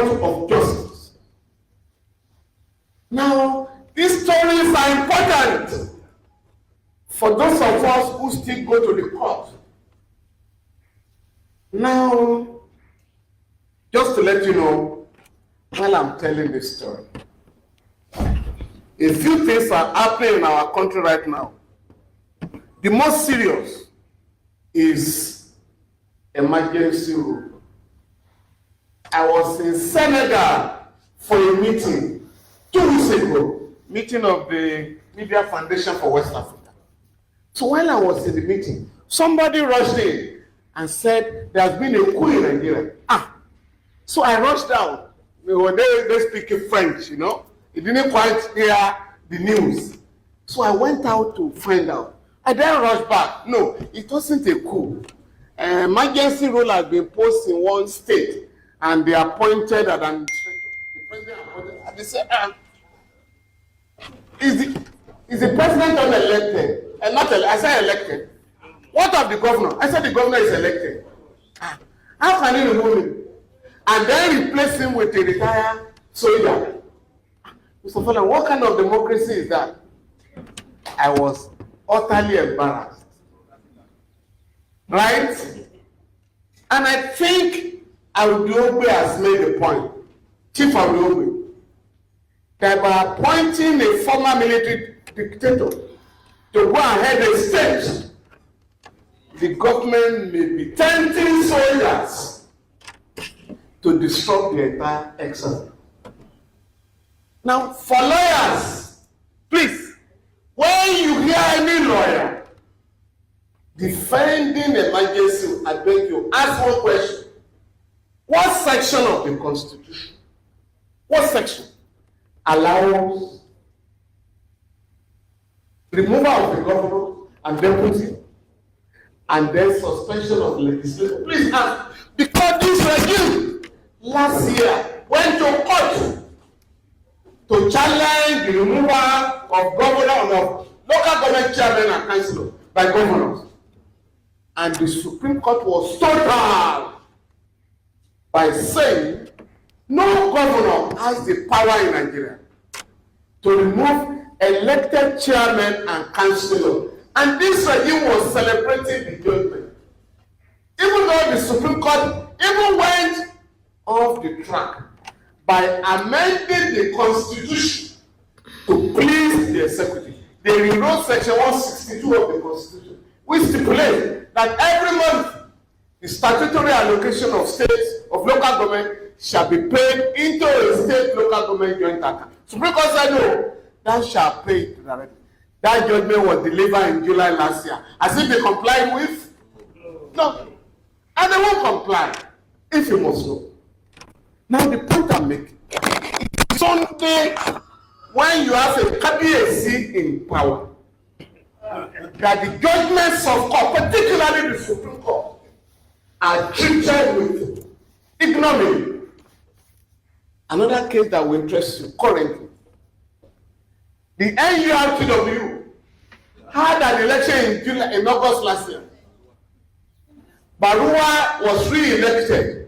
Court of Justice. Now, these stories are important for those of us who still go to the court. Now, just to let you know, while I'm telling this story, a few things are happening in our country right now. The most serious is emergency rule. I was in Senegal for a meeting 2 weeks ago, meeting of the Media Foundation for West Africa. So while I was in the meeting, somebody rushed in and said, there has been a coup in Nigeria. So I rushed out. They speak French, you know. He didn't quite hear the news. So I went out to find out. I then rushed back. No, it wasn't a coup. Emergency rule has been posed in one state, and they appointed an administrator. The president appointed, and they said, is the president unelected? I said elected. What of the governor? I said the governor is elected. How can you remove him? And then replace him with a retired soldier. Mr. Falana, what kind of democracy is that? I was utterly embarrassed. Right? And I think Audiobe has made a point. Chief Audiobe, that by appointing a former military dictator to go ahead and stage, the government may be tempting soldiers to disrupt the entire exercise. Now, for lawyers, please, when you hear any lawyer defending emergency, I beg you, ask one question. What section of the Constitution, what section allows removal of the governor and deputy and then suspension of legislation? Please ask, because this regime last year went to court to challenge the removal of governor of local government chairmen and councillors by governors. And the Supreme Court was total by saying no governor has the power in Nigeria to remove elected chairmen and councillors. And this regime was celebrating the judgment. Even though the Supreme Court even went off the track by amending the Constitution to please the executive. They rewrote Section 162 of the Constitution, which stipulates that every month the statutory allocation of states, of local government, shall be paid into a state local government joint account. Supreme Court said no, that shall pay it directly. That judgment was delivered in July last year. As if they complied with? No. And they won't comply, if you must know. Now the point I'm making, Sunday, when you have a cabinet in power, that the judgments of court, particularly the Supreme Court, are treated with ignominy. Another case that will interest you currently, the NURTW had an election in August last year. Barua was re-elected.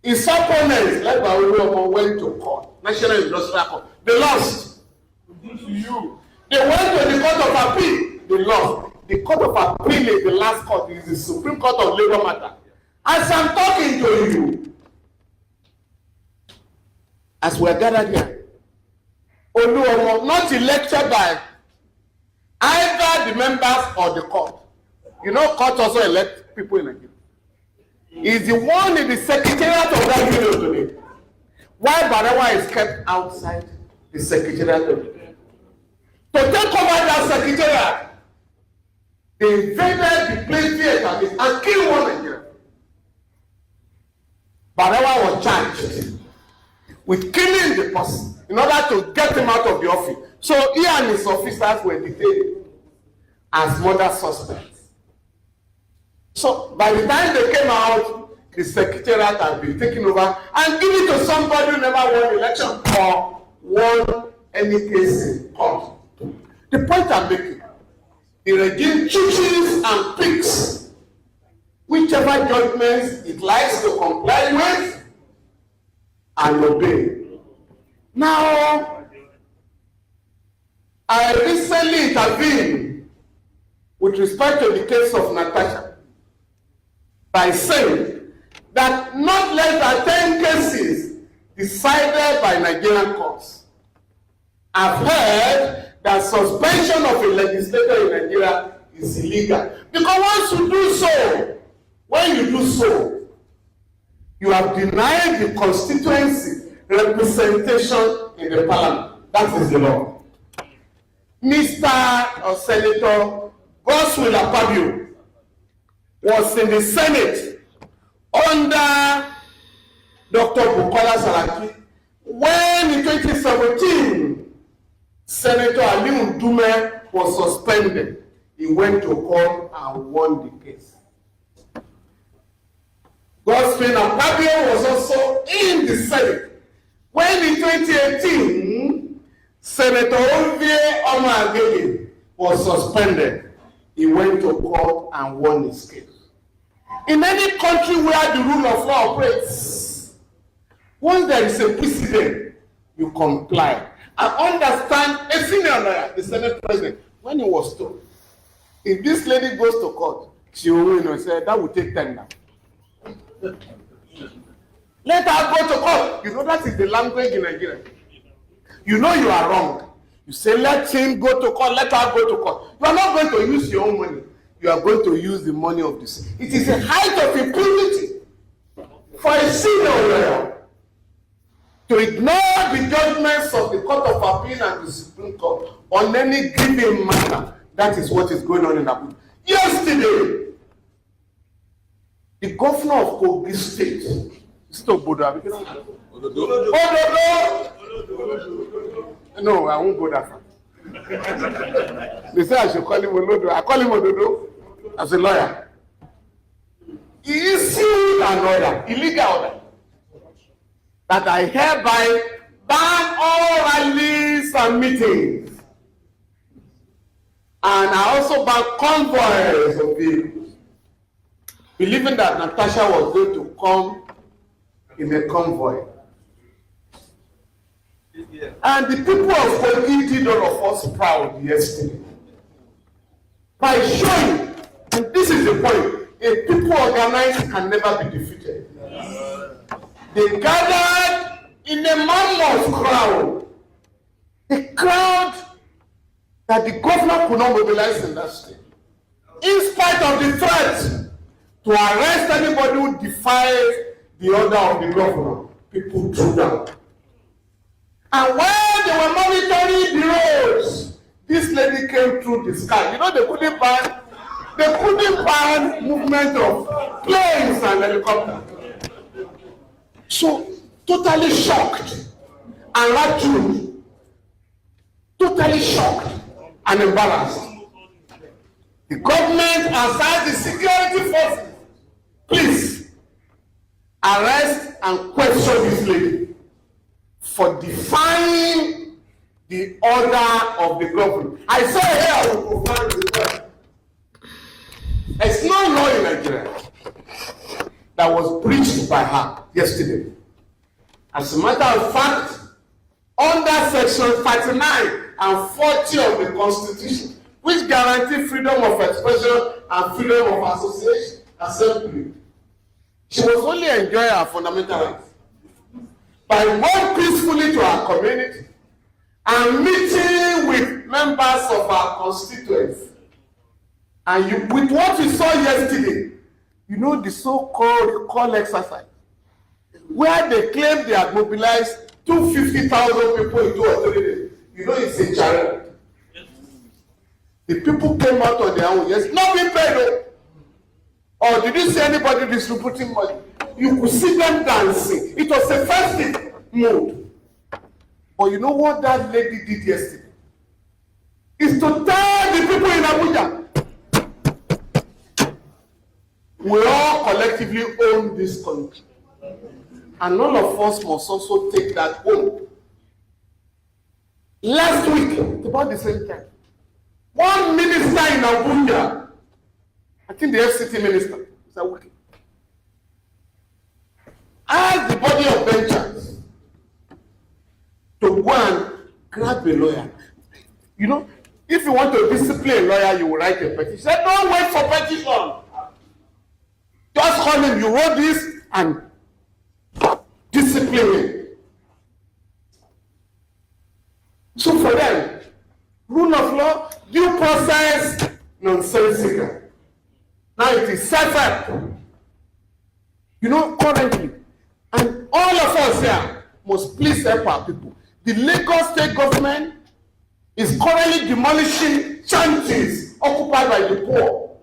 His opponents, like Barua, went to court, National Industrial Court. They lost. They went to the Court of Appeal. They lost. The Court of Appeal is the last court. It is the Supreme Court of Labor Matter. As I'm talking to you, as we are gathered here, Oluomo, not elected by either the members or the court. You know, court also elect people in Nigeria. Is the one in the secretariat of that video today. Why Barawa is kept outside the secretariat of the day? To take over that secretariat, they invaded the place theater and killed one Nigerian. Barawa was charged with killing the person in order to get him out of the office. So he and his officers were detained as murder suspects. So by the time they came out, the secretariat had been taken over and given to somebody who never won election or won any case in court. The point I'm making, the regime chooses and picks whichever judgments it likes to comply with and obey. Now, I recently intervened with respect to the case of Natasha by saying that not less than 10 cases decided by Nigerian courts have heard that suspension of a legislator in Nigeria is illegal. Because once you do so, when you do so, you have denied the constituency representation in the parliament. That is the law. Mr. or Senator Godswill Akpabio was in the Senate under Dr. Bukola Saraki when in 2017 Senator Ali Ndume was suspended. He went to court and won the case. Godswill Akpabio was also in the Senate when in 2018 Senator Ovie Omoagege was suspended. He went to court and won his case. In any country where the rule of law operates, once there is a precedent, you comply. I understand a senior lawyer, the Senate President, when he was told, if this lady goes to court, she will win and say, that will take time now. Let her go to court. You know that is the language in Nigeria. You know you are wrong. You say, let him go to court, let her go to court. You are not going to use your own money. You are going to use the money of the state. It is a height of impunity for a senior lawyer to ignore the judgments of the Court of Appeal and the Supreme Court on any given matter. That is what is going on in Abuja. Yesterday, the governor of Kogi State, no, I won't go that far. They say I should call him Olodo. I call him Ododo as a lawyer. He issued an order, illegal order, that I hereby ban all rallies and meetings. And I also ban convoys of vehicles, believing that Natasha was going to come in a convoy. And the people of Kogi did all of us proud yesterday by showing, and this is the point, a people organized can never be defeated. They gathered in a mammoth crowd, a crowd that the governor could not mobilize in that state. In spite of the threat to arrest anybody who defies the order of the governor, people threw down. And while they were monitoring the roads, this lady came through the sky. You know, they couldn't ban movement of planes and helicopters. So, totally shocked and rattled, totally shocked and embarrassed. The government assigned the security forces, please arrest and question this lady for defying the order of the government. I saw here I will provide the word. There's no law in Nigeria that was breached by her yesterday. As a matter of fact, under section 39 and 40 of the Constitution, which guarantee freedom of expression and freedom of association, assembly, she was only enjoying her fundamental rights by going peacefully to our community and meeting with members of our constituents. And with what we saw yesterday, you know, the so-called recall exercise, where they claim they had mobilized 250,000 people in 2 or 3 days. You know, it's a challenge. The people came out on their own. Yes, not being paid. Or did you see anybody distributing money? You could see them dancing. It was a festive mood. But you know what that lady did yesterday? Is to tell the people in Abuja, we all collectively own this country. And all of us must also take that home. Last week, about the same time, one minister in Abuja, I think the FCT minister, is that working? Asked the body of benchers grab a lawyer. You know, if you want to discipline a lawyer, you will write a petition. Say, don't wait for petition. Just call him, you wrote this, and discipline him. So for them, rule of law, due process, nonsensical. Now it is self-help. You know, currently, and all of us here must please help our people. The Lagos state government is currently demolishing shanties occupied by the poor.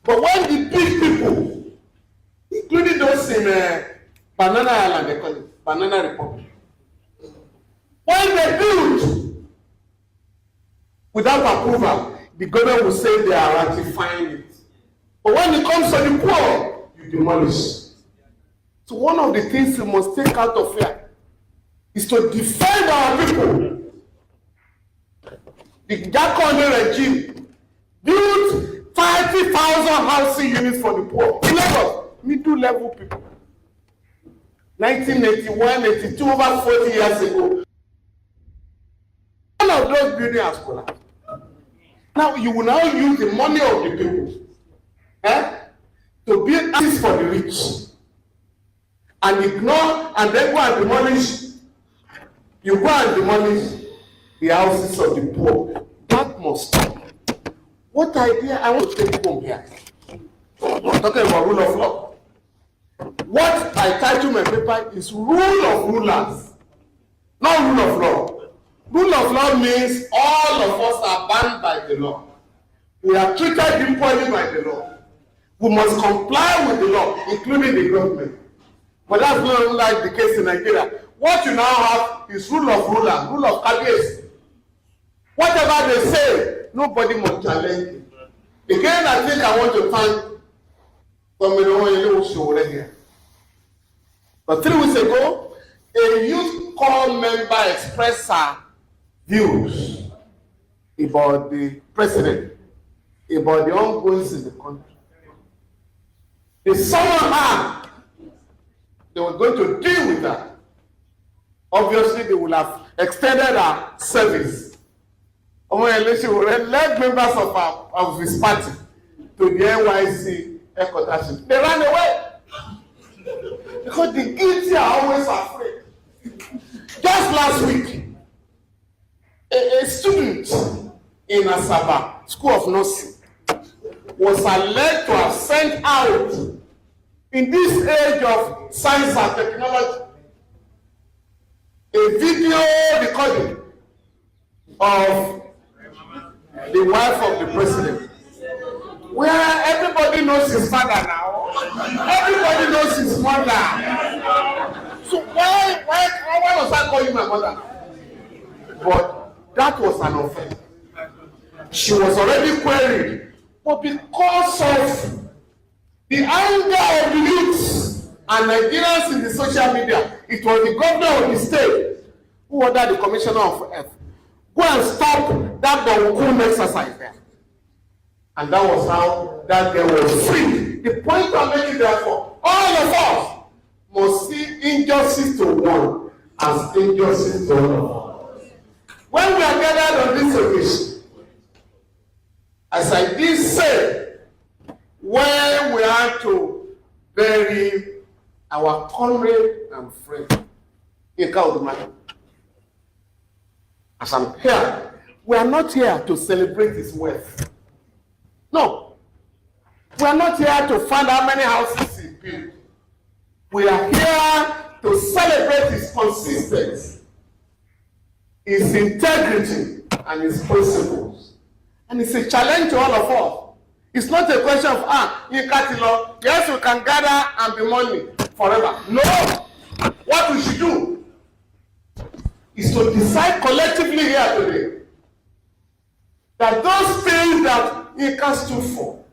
But when the big people, including those in Banana Island, they call it Banana Republic, when they build without approval, the government will say they are ratifying it. But when it comes to the poor, you demolish. So one of the things we must take out of here is to defend our people. The Jakonde regime built 30,000 housing units for the poor. In Lagos, middle level people. 1981, 82, over 40 years ago. One of those buildings has collapsed. Now you will now use the money of the people to build houses for the rich. And ignore and then go and demolish. You go and demolish the houses of the poor. That must stop. What idea I want to take home here? I'm talking about rule of law. What I title my paper is rule of rulers, not rule of law. Rule of law means all of us are bound by the law. We are treated equally by the law. We must comply with the law, including the government. But that's not like the case in Nigeria. What you now have is rule of ruler, rule of cabinet. Whatever they say, nobody must challenge it. Again, I think I want to thank Femi here. But 3 weeks ago, a youth corps member expressed her views about the president, about the ongoings in the country. They summoned her. They were going to deal with that. Obviously, they would have extended her service. She would led members of his party to the NYC headquarters. They ran away. Because the guilty are always afraid. Just last week, a student in Asaba, School of Nursing, was alleged to have sent out, in this age of science and technology, a video recording of the wife of the president, where everybody knows his father now, everybody knows his mother. So why was I calling my mother? But that was an offense. She was already queried, but because of the anger of the youths and Nigerians in the social media, it was the governor of the state who ordered the commissioner of health, go and stop that Bawukun exercise there. And that was how that girl was free. The point I'm making therefore, all of us must see injustice to one as injustice to all. When we are gathered on this occasion, as I did say, when we are to bury our comrade and friend, as I'm here, we are not here to celebrate his wealth. No. We are not here to find how many houses he built. We are here to celebrate his consistency, his integrity, and his principles. And it's a challenge to all of us. It's not a question of, yes, we can gather and be money forever. No. What we should do is to decide collectively here today that those things that Ika stood for,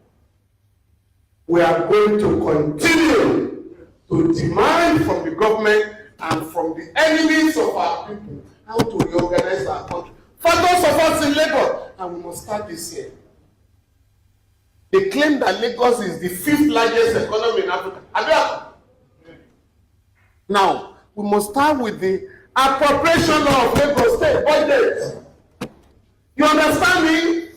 we are going to continue to demand from the government and from the enemies of our people how to reorganize our country. For those of us in Lagos, and we must start this year. They claim that Lagos is the 5th largest economy in Africa. Now, we must start with the appropriation law of Lagos State budget. You understand me?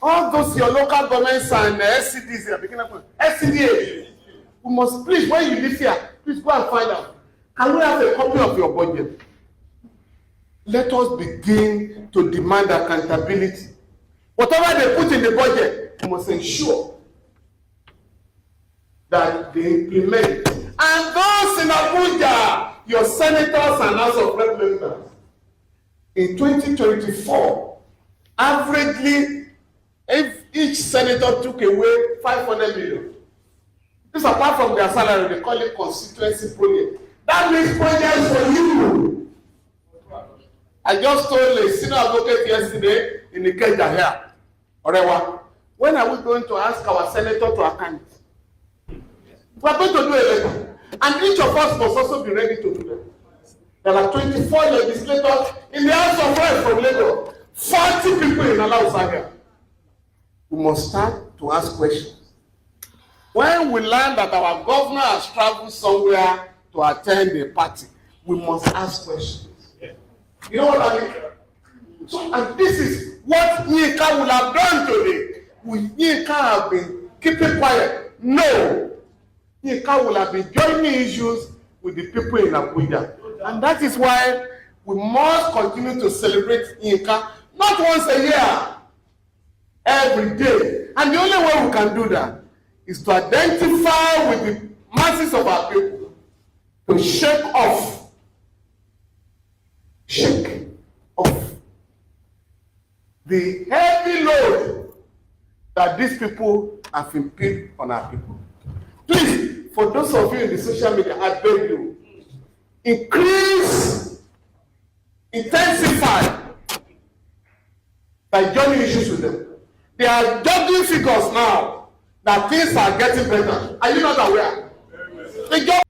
All those your local governments and SCDs are beginning of SCDA. We must please, when you live here, please go and find out. Can we have a copy of your budget? Let us begin to demand accountability. Whatever they put in the budget, we must ensure that they implement. And those in Abuja, your senators and House of Rep members, in 2024, averagely, if each senator took away 500 million. This apart from their salary, they call it constituency project. That means projects for you. I just told a senior advocate yesterday in the Ikeja here, Orewa, when are we going to ask our senator to account? We are going to do a letter. And each of us must also be ready to do that. There are 24 legislators in the House of Reps from Lagos, 40 people in Alausa here. We must start to ask questions. When we learn that our governor has traveled somewhere to attend a party, we must ask questions. You know what I mean? So, and this is what Yinka would have done today. Would Yinka have been keeping quiet? No. Yinka will have been joining issues with the people in Abuja. And that is why we must continue to celebrate Yinka, not once a year, every day. And the only way we can do that is to identify with the masses of our people, to shake off the heavy load that these people have imposed on our people. Please, for those of you in the social media, I beg you, increase, intensify by joining issues with them. They are juggling figures now that things are getting better. Are you not aware? They just